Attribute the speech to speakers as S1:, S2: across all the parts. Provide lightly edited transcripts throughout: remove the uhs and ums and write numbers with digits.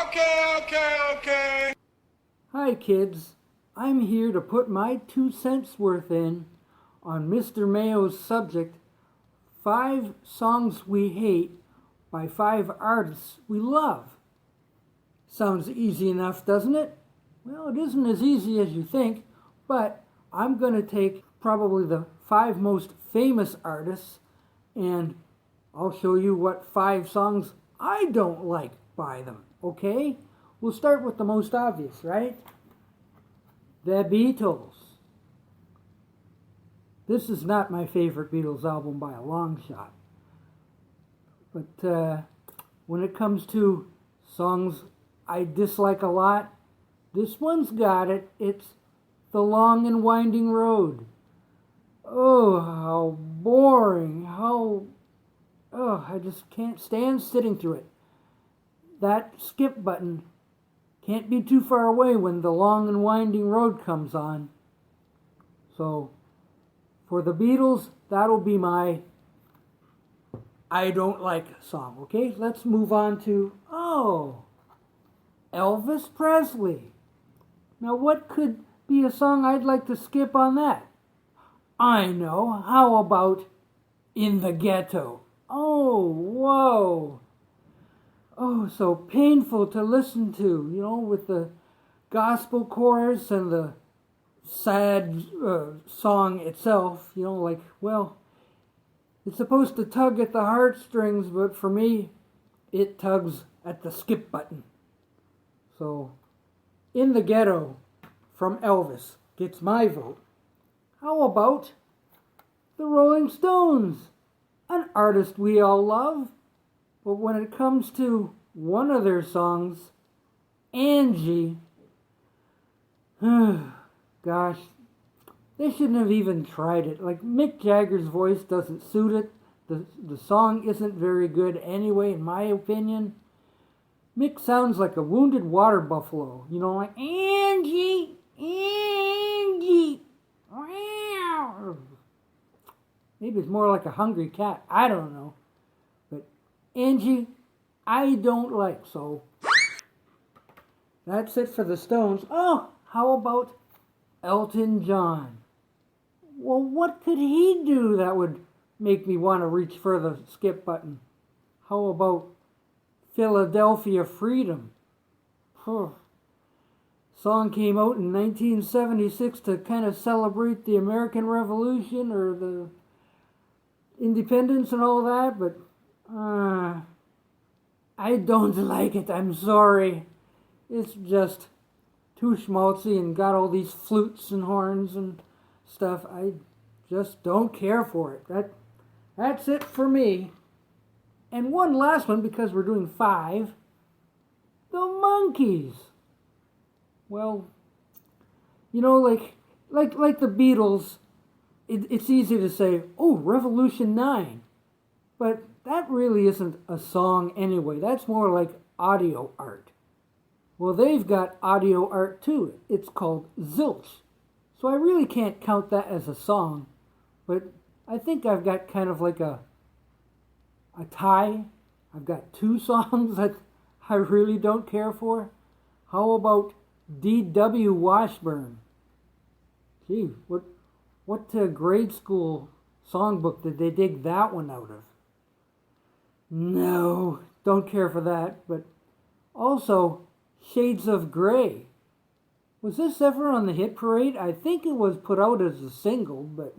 S1: Okay.
S2: Hi kids, I'm here to put my 2 cents worth in on Mr. Mayo's subject, 5 songs we hate by 5 artists we love. Sounds easy enough, doesn't it? Well, it isn't as easy as you think, but I'm going to take probably the 5 most famous artists and I'll show you what 5 songs I don't like by them, okay? We'll start with the most obvious, right? The Beatles. This is not my favorite Beatles album by a long shot. But when it comes to songs I dislike a lot, this one's got it. It's The Long and Winding Road. Oh, how boring. I just can't stand sitting through it. That skip button can't be too far away when The Long and Winding Road comes on. So, for the Beatles, that'll be my I don't like song. Okay, let's move on to, Elvis Presley. Now, what could be a song I'd like to skip on that? I know. How about In the Ghetto? Oh, whoa. Oh, so painful to listen to, with the gospel chorus and the sad song itself, it's supposed to tug at the heartstrings, but for me, it tugs at the skip button. So, In the Ghetto from Elvis gets my vote. How about the Rolling Stones? An artist we all love. But when it comes to one of their songs, Angie, gosh, they shouldn't have even tried it. Like, Mick Jagger's voice doesn't suit it. The song isn't very good anyway, in my opinion. Mick sounds like a wounded water buffalo. Like, Angie, Angie. Maybe it's more like a hungry cat. I don't know. But Angie, I don't like. So that's it for the Stones. Oh, how about Elton John? Well, what could he do that would make me want to reach for the skip button? How about Philadelphia Freedom? Song came out in 1976 to kind of celebrate the American Revolution or the independence and all that, but I don't like it. I'm sorry. It's just too schmaltzy and got all these flutes and horns and stuff. I just don't care for it. That's it for me. And one last one, because we're doing 5. The Monkees. Well, like the Beatles, it's easy to say, oh, Revolution 9. But that really isn't a song anyway. That's more like audio art. Well, they've got audio art too. It's called Zilch. So I really can't count that as a song. But I think I've got kind of like a tie. I've got 2 songs that I really don't care for. How about D.W. Washburn? Gee, what grade school songbook did they dig that one out of? No, don't care for that. But also, Shades of Grey. Was this ever on the hit parade? I think it was put out as a single, but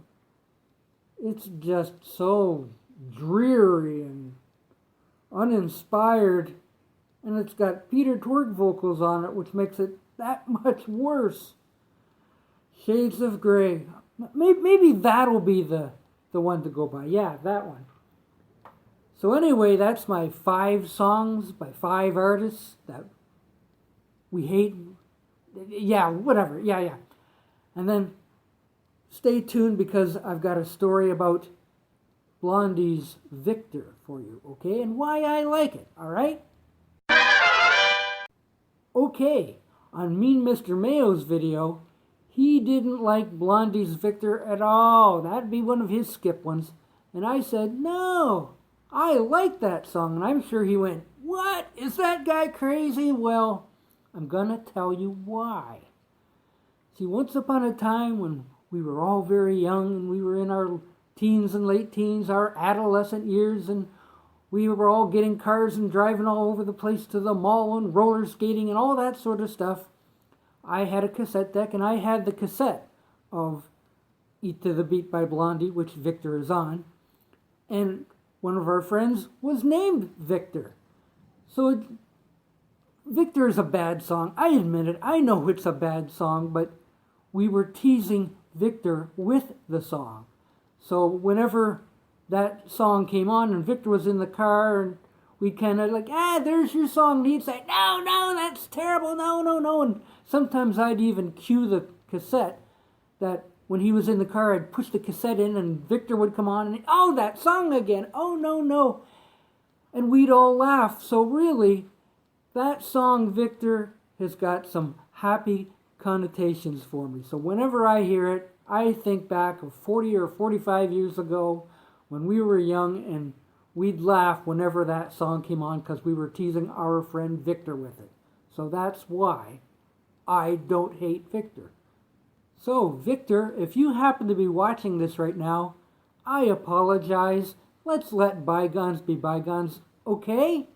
S2: it's just so dreary and uninspired. And it's got Peter Tork vocals on it, which makes it that much worse. Shades of Grey. Maybe that'll be the one to go by. Yeah, that one. So anyway, that's my 5 songs by 5 artists that we hate. Yeah, whatever. Yeah. And then stay tuned because I've got a story about Blondie's Victor for you, okay? And why I like it, all right? Okay, on MeanMrMayo's video, he didn't like Blondie's Victor at all. That'd be one of his skip ones. And I said, no, I like that song. And I'm sure he went, What? Is that guy crazy? Well, I'm gonna tell you why. See, once upon a time when we were all very young and we were in our teens and late teens, our adolescent years, and we were all getting cars and driving all over the place to the mall and roller skating and all that sort of stuff, I had a cassette deck, and I had the cassette of Eat to the Beat by Blondie, which Victor is on. And one of our friends was named Victor. So Victor is a bad song. I admit it. I know it's a bad song, but we were teasing Victor with the song. So whenever that song came on and Victor was in the car, and we'd kind of like, there's your song. And he'd say, no, that's terrible. No. And sometimes I'd even cue the cassette that when he was in the car, I'd push the cassette in and Victor would come on and, that song again. Oh, no. And we'd all laugh. So really, that song, Victor, has got some happy connotations for me. So whenever I hear it, I think back of 40 or 45 years ago when we were young, and we'd laugh whenever that song came on because we were teasing our friend Victor with it. So that's why I don't hate Victor. So, Victor, if you happen to be watching this right now, I apologize. Let's let bygones be bygones, okay?